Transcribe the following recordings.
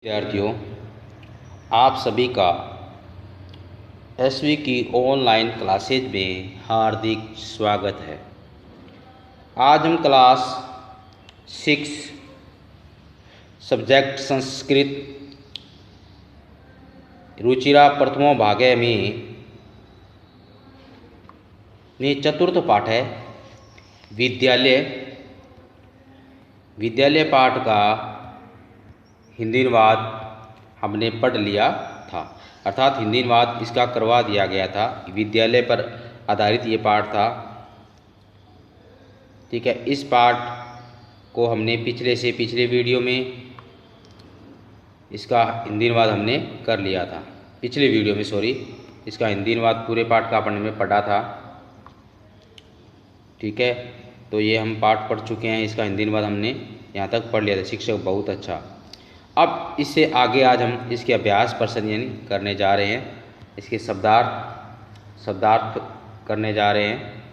विद्यार्थियों, आप सभी का एसवी की ऑनलाइन क्लासेज में हार्दिक स्वागत है। आज हम क्लास 6 सब्जेक्ट संस्कृत रुचिरा प्रथमो भागे में चतुर्थ पाठ है विद्यालय पाठ का हिंदी अनुवाद हमने पढ़ लिया था, अर्थात हिंदी अनुवाद इसका करवा दिया गया था। विद्यालय पर आधारित ये पाठ था। ठीक है, इस पाठ को हमने पिछले वीडियो में इसका हिंदी अनुवाद हमने कर लिया था। पिछले वीडियो में इसका हिंदी अनुवाद पूरे पाठ का अपन में पढ़ा था। ठीक है, तो ये हम पाठ पढ़ चुके हैं। इसका हिंदी अनुवाद हमने यहाँ तक पढ़ लिया था। शिक्षक बहुत अच्छा। अब इससे आगे आज हम इसके अभ्यास प्रश्न यानी करने जा रहे हैं। इसके शब्दार्थ करने जा रहे हैं।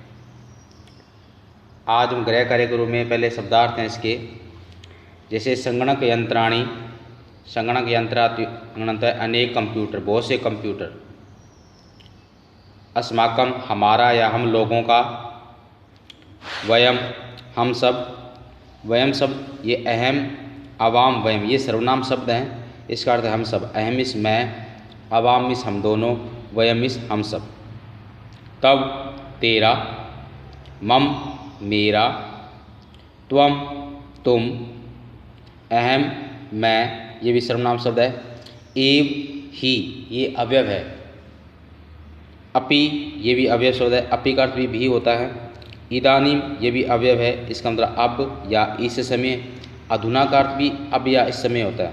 आज हम गृह कार्य के रूप में पहले शब्दार्थ हैं इसके, जैसे संगणक यंत्राणी। संगणक यंत्र अनेक कंप्यूटर, बहुत से कंप्यूटर। अस्माकम हमारा या हम लोगों का। वयम हम सब। वयम शब्द ये अहम, अवाम, वयम ये सर्वनाम शब्द हैं। इसका अर्थ है हम सब। अहम इस मैं, अवाम इस हम दोनों, वयम इस हम सब। तब तेरा, मम मेरा, त्वम तुम, अहम मैं ये भी सर्वनाम शब्द है। एव ही ये अवयव है। अपि ये भी अवयव शब्द है। अपि का अर्थ भी होता है। इदानीम ये भी अवयव है। इसका मतलब अब या इस समय। अधुना का अर्थ भी अब या इस समय होता है।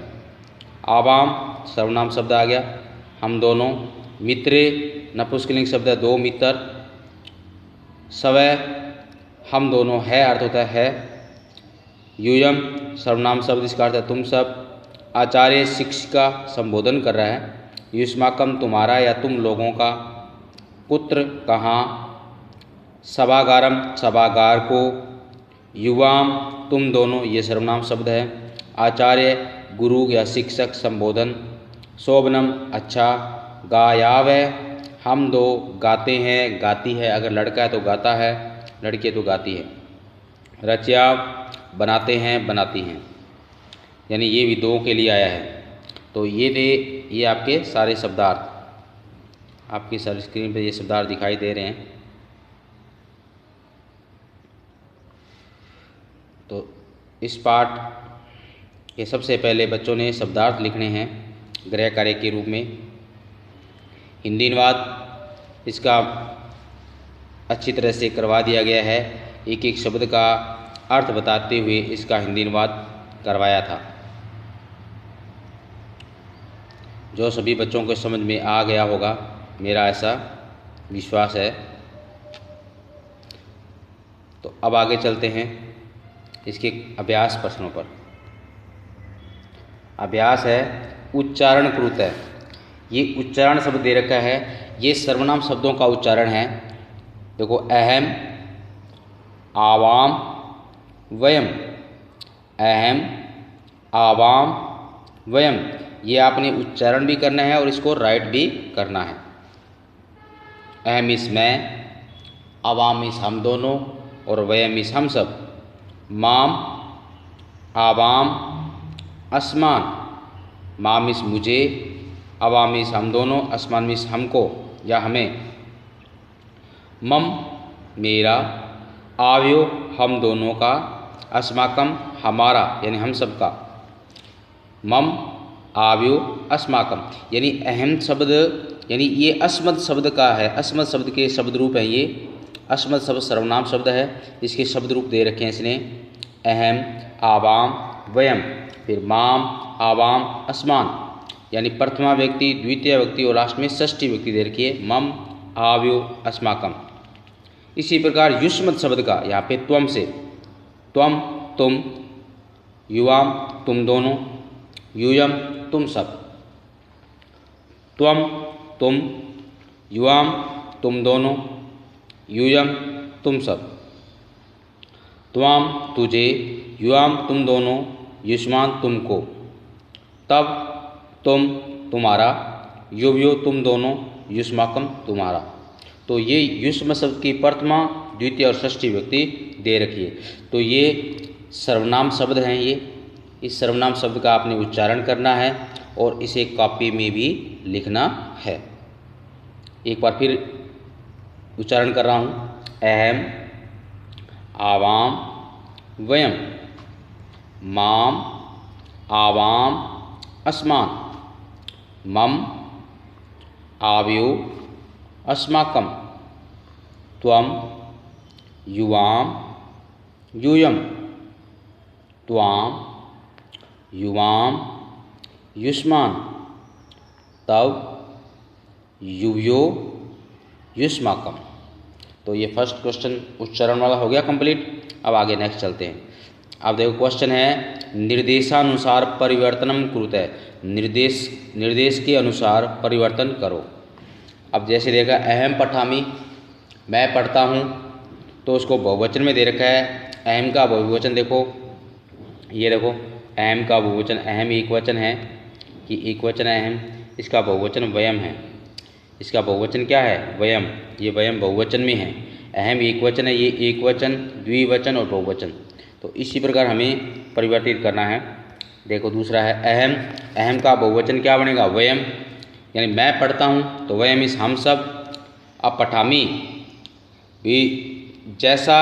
आवाम सर्वनाम शब्द आ गया। हम दोनों। मित्रे नपुंसकलिंग शब्द है, दो मित्र। सवै हम दोनों, है अर्थ होता है। यूयम सर्वनाम शब्द, इसका अर्थ है तुम सब। आचार्य शिक्षिका संबोधन कर रहा है। युष्माकम तुम्हारा या तुम लोगों का। पुत्र कहाँ। सभागारम सभागार को। युवाम तुम दोनों ये सर्वनाम शब्द है। आचार्य गुरु या शिक्षक संबोधन। शोभनम अच्छा। गायाव हम दो गाते हैं, गाती है। अगर लड़का है तो गाता है, लड़की है तो गाती है। रचया बनाते हैं, बनाती हैं। यानी ये भी दो के लिए आया है। तो ये आपके सारे शब्दार्थ आपकी सारी स्क्रीन पर ये शब्दार्थ दिखाई दे रहे हैं। तो इस पाठ के सबसे पहले बच्चों ने शब्दार्थ लिखने हैं गृह कार्य के रूप में। हिंदी अनुवाद इसका अच्छी तरह से करवा दिया गया है। एक एक शब्द का अर्थ बताते हुए इसका हिंदी अनुवाद करवाया था, जो सभी बच्चों को समझ में आ गया होगा, मेरा ऐसा विश्वास है। तो अब आगे चलते हैं इसके अभ्यास प्रश्नों पर। अभ्यास है उच्चारण कृत है। ये उच्चारण शब्द दे रखा है। ये सर्वनाम शब्दों का उच्चारण है। देखो, अहम, आवाम, वयम। अहम, आवाम, वयम ये आपने उच्चारण भी करना है और इसको राइट भी करना है। अहम इस मैं, आवाम इस हम दोनों और वयम इस हम सब। माम, आवाम, अस्मान। माम इस मुझे, अवाम इस हम दोनों, अस्मान इस हमको या हमें। मम मेरा, आव्यो हम दोनों का, अस्माकम हमारा यानी हम सब का। मम आव्यो अस्माकम यानी अहम शब्द, यानी ये अस्मद शब्द का है। अस्मद शब्द के शब्द रूप है ये। अस्मद शब्द सर्वनाम शब्द है। इसके शब्द रूप दे रखे हैं इसने। अहम, आवाम, वयम, फिर माम, आवाम, अस्मान यानी प्रथमा व्यक्ति, द्वितीय व्यक्ति और लास्ट में षष्ठी व्यक्ति दे रखी है। मम, आव्यो, अस्माकम। इसी प्रकार युष्मद शब्द का यहाँ पे त्वम से। त्वम तुम, युवाम तुम दोनों, यूयम तुम सब। त्वम तुम, युवाम तुम दोनों, यूयम तुम सब। त्वाम तुझे, युवाम तुम दोनों, युष्मान तुमको। तब तुम तुम्हारा, युवयो तुम दोनों, युष्माकम तुम्हारा। तो ये युष्म शब्द की प्रथमा, द्वितीय और षष्ठी विभक्ति दे रखी है। तो ये सर्वनाम शब्द हैं। ये इस सर्वनाम शब्द का आपने उच्चारण करना है और इसे कॉपी में भी लिखना है। एक बार फिर उच्चारण कर रहा हूँ। अहम, आवाम, वयम, माम, आवाम, अस्मान, मम, आवयो, अस्माकं, त्वं, युवां, यूयं, त्वां, युवां, युष्मान्, तव, युवयो, युष्माकं। तो ये फर्स्ट क्वेश्चन उच्चारण वाला हो गया कंप्लीट। अब आगे नेक्स्ट चलते हैं। अब देखो क्वेश्चन है निर्देशानुसार परिवर्तनम कुरुते। निर्देश के अनुसार परिवर्तन करो। अब जैसे देखा अहम पठामि, मैं पढ़ता हूँ, तो उसको बहुवचन में दे रखा है। अहम का बहुवचन देखो, ये देखो अहम का बहुवचन, अहम एक वचन है कि एक वचन अहम, इसका बहुवचन वयम है। इसका बहुवचन क्या है? वयम। ये वयम बहुवचन में है। अहम एक वचन है, ये एक वचन, द्विवचन और बहुवचन। तो इसी प्रकार हमें परिवर्तित करना है। देखो दूसरा है अहम, अहम का बहुवचन क्या बनेगा? वयम, यानी मैं पढ़ता हूँ, तो वयम इस हम सब। अब पठामी भी जैसा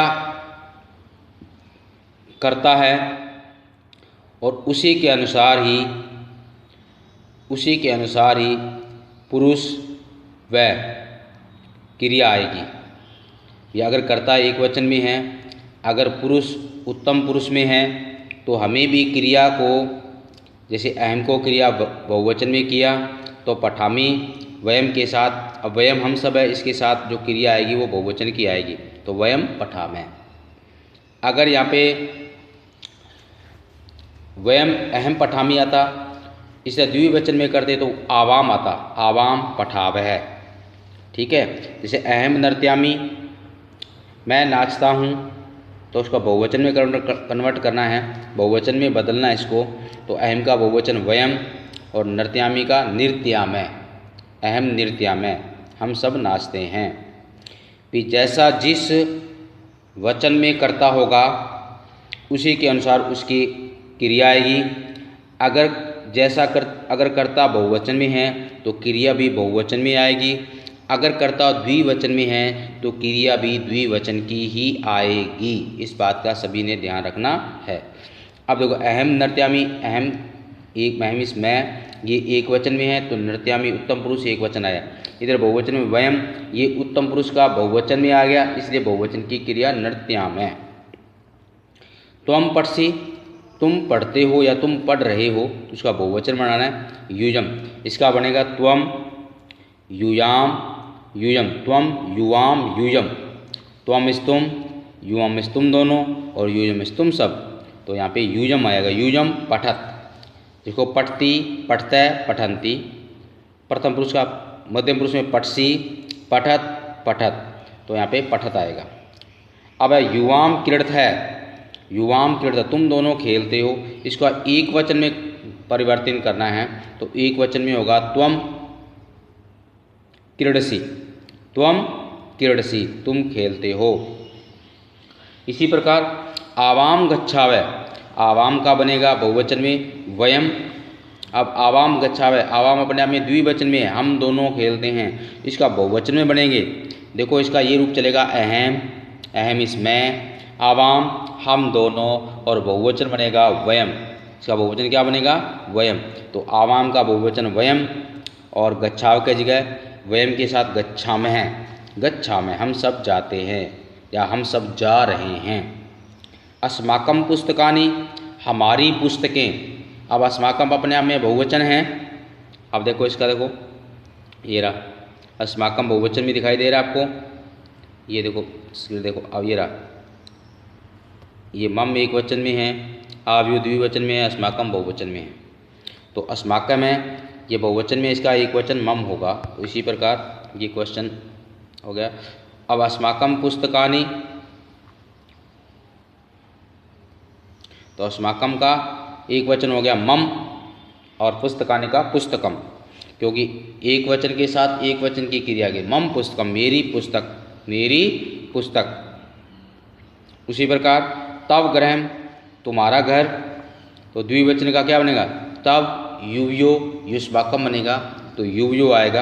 करता है और उसी के अनुसार ही पुरुष व क्रिया आएगी। या अगर कर्ता एक वचन में है, अगर पुरुष उत्तम पुरुष में है, तो हमें भी क्रिया को, जैसे अहम को क्रिया बहुवचन में किया, तो पठामी वयम के साथ, अब वयम हम सब है, इसके साथ जो क्रिया आएगी वो बहुवचन की आएगी, तो वयम पठामः। अगर यहाँ पे वयम अहम पठामी आता, इसे द्विवचन में करते तो आवाम आता, आवाम पठावः। ठीक है। जैसे अहम नर्त्यामी, मैं नाचता हूँ, तो उसका बहुवचन में कन्वर्ट करना है, बहुवचन में बदलना है इसको। तो अहम का बहुवचन वयम और नृत्यामी का नृत्यामः। अहम नृत्यामः, हम सब नाचते हैं। भी जैसा जिस वचन में करता होगा उसी के अनुसार उसकी क्रिया आएगी। अगर कर्ता बहुवचन में है तो क्रिया भी बहुवचन में आएगी। अगर कर्ता द्विवचन में है तो क्रिया भी द्विवचन की ही आएगी। इस बात का सभी ने ध्यान रखना है। अब देखो अहम नृत्यामी, अहम इस मैं, ये एक वचन में है, तो नृत्यामी उत्तम पुरुष एक वचन आया। इधर बहुवचन में वयम, ये उत्तम पुरुष का बहुवचन में आ गया, इसलिए बहुवचन की क्रिया नृत्यामः। त्वम पठसि, तुम पढ़ते हो या तुम पढ़ रहे हो, तो उसका बहुवचन बनाना है युजम। इसका बनेगा त्वम युयाम युयम, त्वम युवाम युयम, त्वम इस तुम, युवाम इस तुम दोनों, और युयम इस तुम सब। तो यहाँ पे युजम आएगा, युजम पठत। देखो पठती, पठतः, पठन्ति। प्रथम पुरुष का, मध्यम पुरुष में पठसी, पठत, पठत, तो यहाँ पे पठत आएगा। अब है युवाम क्रीडतः, युवाम क्रीडतः, तुम दोनों खेलते हो। इसका एक वचन में परिवर्तन करना है, तो एक वचन में होगा त्वम क्रीडसि, त्वम क्रीडसि, तुम खेलते हो। इसी प्रकार आवाम गच्छावः, आवाम का बनेगा बहुवचन में वयम। अब आवाम गच्छावः, आवाम अपने आप में द्विवचन में है, हम दोनों खेलते हैं, इसका बहुवचन में बनेंगे। देखो इसका ये रूप चलेगा अहम, अहम इस मैं, आवाम हम दोनों, और बहुवचन बनेगा वयम। इसका बहुवचन क्या बनेगा? वयम। तो आवाम का बहुवचन वयम, और गच्छाव की जगह वयम के साथ गच्छामः, गच्छामः, हम सब जाते हैं या हम सब जा रहे हैं। अस्माकम पुस्तकानि, हमारी पुस्तकें। अब अस्माकम अपने आप में बहुवचन है। अब देखो इसका, देखो ये रहा, अस्माकम बहुवचन में दिखाई दे रहा है आपको। ये देखो, देखो अब ये रहा, ये मम एक वचन में है, आवयु द्विवचन में है, अस्माकम बहुवचन में है। तो अस्माकम है, ये बहुवचन में, इसका एक वचन मम होगा। तो इसी प्रकार ये क्वेश्चन हो गया। अब अस्माकम पुस्तकानि, तो अस्माकम का एक वचन हो गया मम, और पुस्तकानि का पुस्तकम, क्योंकि एक वचन के साथ एक वचन की क्रिया के मम पुस्तकम, मेरी पुस्तक, मेरी पुस्तक। उसी प्रकार तव गृहम, तुम्हारा घर, तो द्विवचन का क्या बनेगा? तब युवयो युष्माकम बनेगा, तो युवयो आएगा।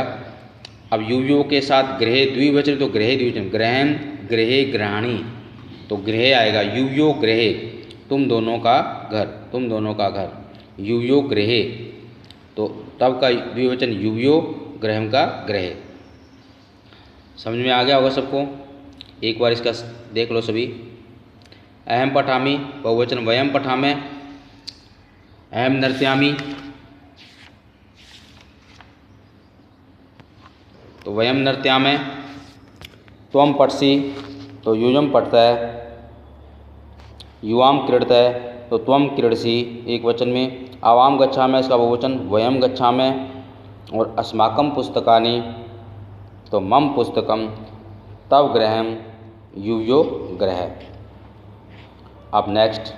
अब युवयो के साथ गृह द्विवचन, तो गृह द्विवचन, ग्रहण गृहे गृहाणी, तो गृह आएगा। युवयो गृहे, तुम दोनों का घर, तुम दोनों का घर, युवयो गृहे, तो तब का द्विवचन युवयो, ग्रहम का गृह। समझ में आ गया होगा सबको? एक बार इसका देख लो सभी। अहम पठामि, बहुवचन वयम पठामे, अहम नृत्यामि, तो वयम नृत्यामे, त्वम पठसि, तो युजम पठता है, युवाम क्रीडता है, तो त्वम क्रीडसि एक वचन में, आवाम गच्छामि इसका बहुवचन वयम गच्छामि, और अस्माकं पुस्तकानि, तो मम पुस्तकम, तव गृहम, युवयो गृह। अब नेक्स्ट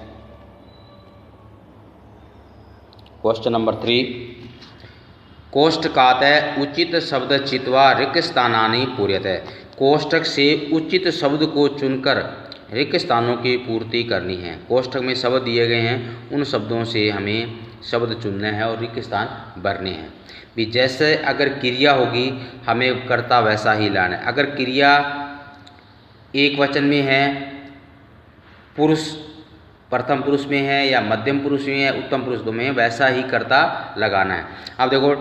क्वेश्चन नंबर 3, कोष्टकातः उचित शब्द चित्वा रिक्त स्थानानि पूर्यते। कोष्ठक से उचित शब्द को चुनकर रिक्त स्थानों की पूर्ति करनी है। कोष्ठक में शब्द दिए गए हैं, उन शब्दों से हमें शब्द चुनने हैं और रिक्त स्थान भरने हैं। भी जैसे अगर क्रिया होगी हमें कर्ता वैसा ही लाना है। अगर क्रिया एक वचन में है, पुरुष प्रथम पुरुष में है या मध्यम पुरुष में है, उत्तम पुरुष दो में है, वैसा ही कर्ता लगाना है। अब देखो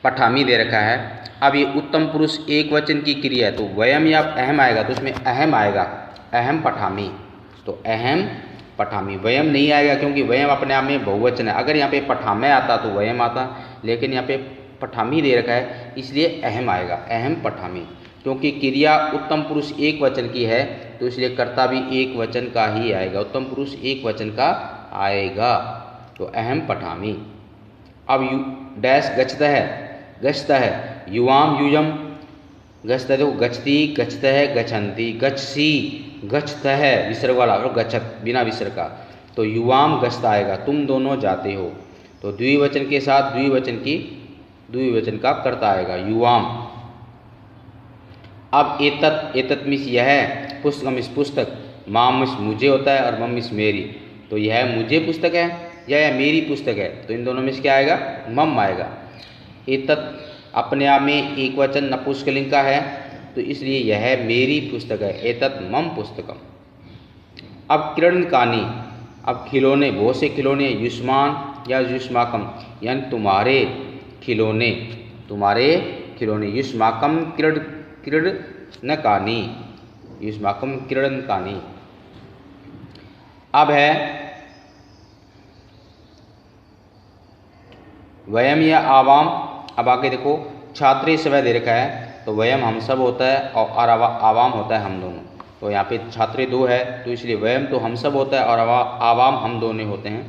पठामी दे रखा है, अब ये उत्तम पुरुष एक वचन की क्रिया है, तो वयम या अहम आएगा, तो उसमें अहम आएगा, अहम पठामी, तो अहम पठामी। वयम नहीं आएगा क्योंकि वयम अपने आप में बहुवचन है। अगर यहाँ पे पठामे आता तो वयम आता, लेकिन यहाँ पे पठामी दे रखा है इसलिए अहम आएगा, अहम पठामी। क्योंकि क्रिया उत्तम पुरुष एक वचन की है तो इसलिए कर्ता भी एक वचन का ही आएगा, उत्तम पुरुष एक वचन का आएगा, तो अहम पठामी। अब यू डैश गच्छता है, गच्छता है, युवाम युजम गच्छता है, तो गच्छती गच्छता है, गच्छन्ति गच्छसी गच्छता है, विसर्ग वाला, और गच्छत बिना विसर्ग का, तो युवाम गच्छता आएगा, तुम दोनों जाते हो, तो द्विवचन के साथ द्विवचन का कर्ता आएगा, युवाम। अब एतत्, एतत् मिस यह, पुस्तकम इस पुस्तक, माम मिस मुझे होता है और मम मिस मेरी, तो यह मुझे पुस्तक है या मेरी पुस्तक है, तो इन दोनों में से क्या आएगा? मम आएगा। एतत् अपने आप में एक वचन नपुंसकलिंग का है तो इसलिए यह मेरी पुस्तक है, एतत् मम पुस्तकम। अब क्रीडनकानि, अब खिलौने, बहुत से खिलौने, युष्मान या युष्माकम, यानी तुम्हारे खिलौने, तुम्हारे खिलौने, युष्माकम क्रीडनकानि, युष्माकम क्रीडनकानि। अब है वयम या आवाम। अब आगे देखो छात्री समय दे रखा है, तो वयम हम सब होता है और आवाम होता है हम दोनों, तो यहाँ पे छात्री दो है तो इसलिए वयम तो हम सब होता है और आवाम हम दोनों होते हैं,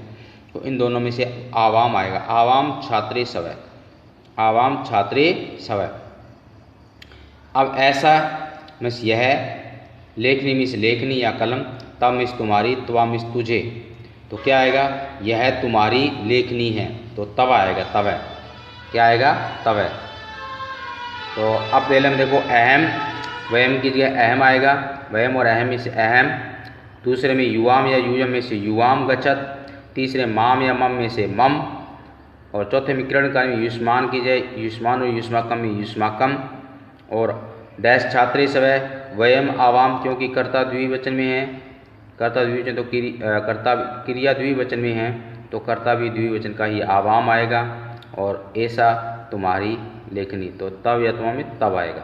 तो इन दोनों में से आवाम आएगा, आवाम छात्री समय, आवाम छात्री समय। अब ऐसा मिस यह, लेखनी मिस लेखनी या कलम, तब मिस तुम्हारी, त्वा मिस तुझे, तो क्या आएगा? यह तुम्हारी लेखनी है, तो तब आएगा, तब है, क्या आएगा? तब है। तो अब पहले हम देखो अहम, वयम की जगह अहम आएगा, वयम और अहम में से अहम, दूसरे में युवाम या युजम में से युवाम गच्छत, तीसरे माम या मम में से मम, और चौथे में क्रीडनकानि में युष्मान की जगह युष्मान और युष्माकम में युष्माकम, और डैश छात्री समय, वयम आवाम क्योंकि कर्ता द्विवचन में है, कर्ता द्विवचन तो कर्ता क्रिया द्विवचन में है तो कर्ता भी द्विवचन का ही आवाम आएगा, और ऐसा तुम्हारी लेखनी, तो तब या तुम में तब आएगा।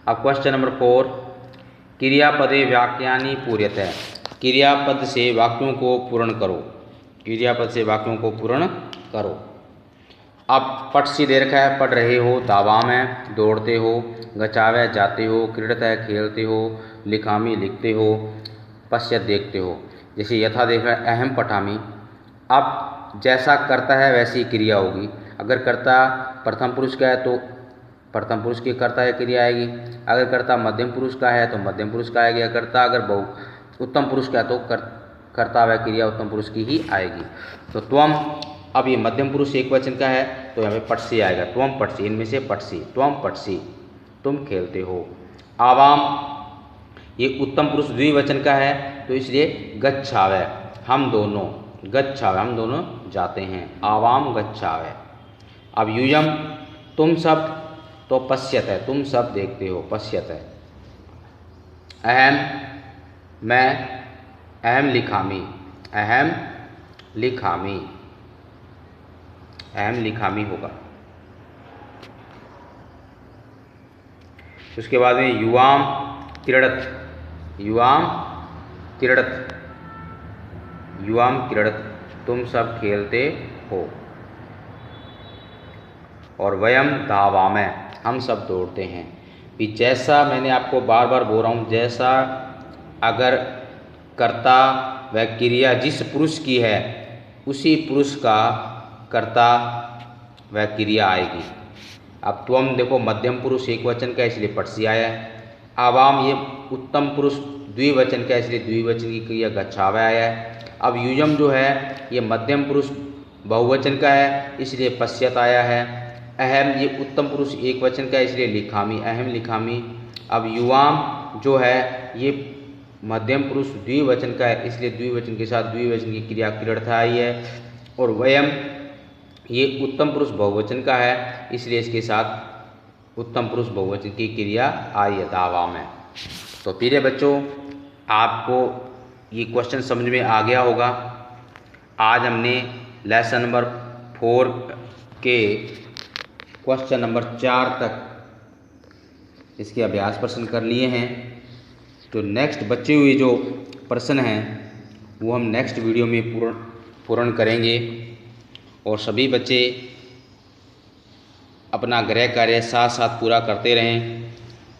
अब क्वेश्चन नंबर 4, क्रियापदे वाक्यानि पूर्यते। क्रियापद से वाक्यों को पूर्ण करो, क्रियापद से वाक्यों को पूर्ण करो। अब पठसी दे रखा है, पढ़ रहे हो, दावाम है, दौड़ते हो, गचावे जाते हो, क्रीडत है खेलते हो, लिखामी लिखते हो, पश्चात देखते हो। जैसे यथा देख रहा है अहम पठामी, अब जैसा करता है वैसी क्रिया होगी। अगर कर्ता प्रथम पुरुष का है तो प्रथम पुरुष की कर्ता है क्रिया आएगी, अगर कर्ता मध्यम पुरुष का है तो मध्यम पुरुष का आएगी, कर्ता अगर बहु उत्तम पुरुष का है तो कर्ता वह क्रिया उत्तम पुरुष की ही आएगी। तो त्वम अब ये मध्यम पुरुष एक वचन का है तो यहाँ पे पटसी आएगा, त्वम पटसी, इनमें से पटसी, त्वम पटसी, तुम खेलते हो। आवाम ये उत्तम पुरुष द्विवचन का है तो इसलिए गच्छावै, हम दोनों, गच्छावै हम दोनों जाते हैं, आवाम गच्छावै। अब यूयम तुम सब तो पश्यत है, तुम सब देखते हो, पश्यत है। अहम मैं, अहम लिखामी, अहम लिखामी, अहम लिखामी होगा। उसके बाद में युवाम क्रीड़त, युवाम क्रीड़त, युवाम क्रीड़त, तुम सब खेलते हो। और वयम धावामः, हम सब दौड़ते हैं। भी जैसा मैंने आपको बार बार बोल रहा हूँ, जैसा अगर कर्ता व क्रिया जिस पुरुष की है उसी पुरुष का कर्ता व क्रिया आएगी। अब त्वम देखो मध्यम पुरुष एक वचन का इसलिए पटसी आया है। आवाम ये उत्तम पुरुष द्विवचन का इसलिए द्विवचन की क्रिया गच्छावै आया है। अब युजम जो है ये मध्यम पुरुष बहुवचन का है इसलिए पश्यत आया है। अहम ये उत्तम पुरुष एक वचन का इसलिए लिखामी, अहम लिखामी। अब युवाम जो है ये मध्यम पुरुष द्विवचन का है इसलिए द्विवचन के साथ द्विवचन की क्रिया क्रीड़थ आई है। और वयम ये उत्तम पुरुष बहुवचन का है इसलिए इसके साथ उत्तम पुरुष बहुवचन की क्रिया आई है दावा में। तो प्रिय बच्चों आपको ये क्वेश्चन समझ में आ गया होगा। आज हमने लेसन नंबर 4 के क्वेश्चन नंबर 4 तक इसके अभ्यास प्रश्न कर लिए हैं। तो नेक्स्ट बचे हुए जो प्रश्न हैं वो हम नेक्स्ट वीडियो में पूर्ण करेंगे। और सभी बच्चे अपना गृह कार्य साथ साथ पूरा करते रहें,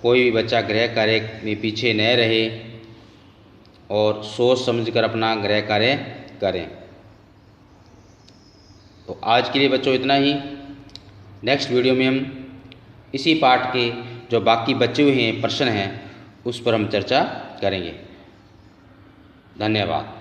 कोई भी बच्चा गृह कार्य में पीछे न रहे और सोच समझकर अपना गृह कार्य करें। तो आज के लिए बच्चों इतना ही। नेक्स्ट वीडियो में हम इसी पाठ के जो बाकी बचे हुए हैं प्रश्न हैं उस पर हम चर्चा करेंगे। धन्यवाद।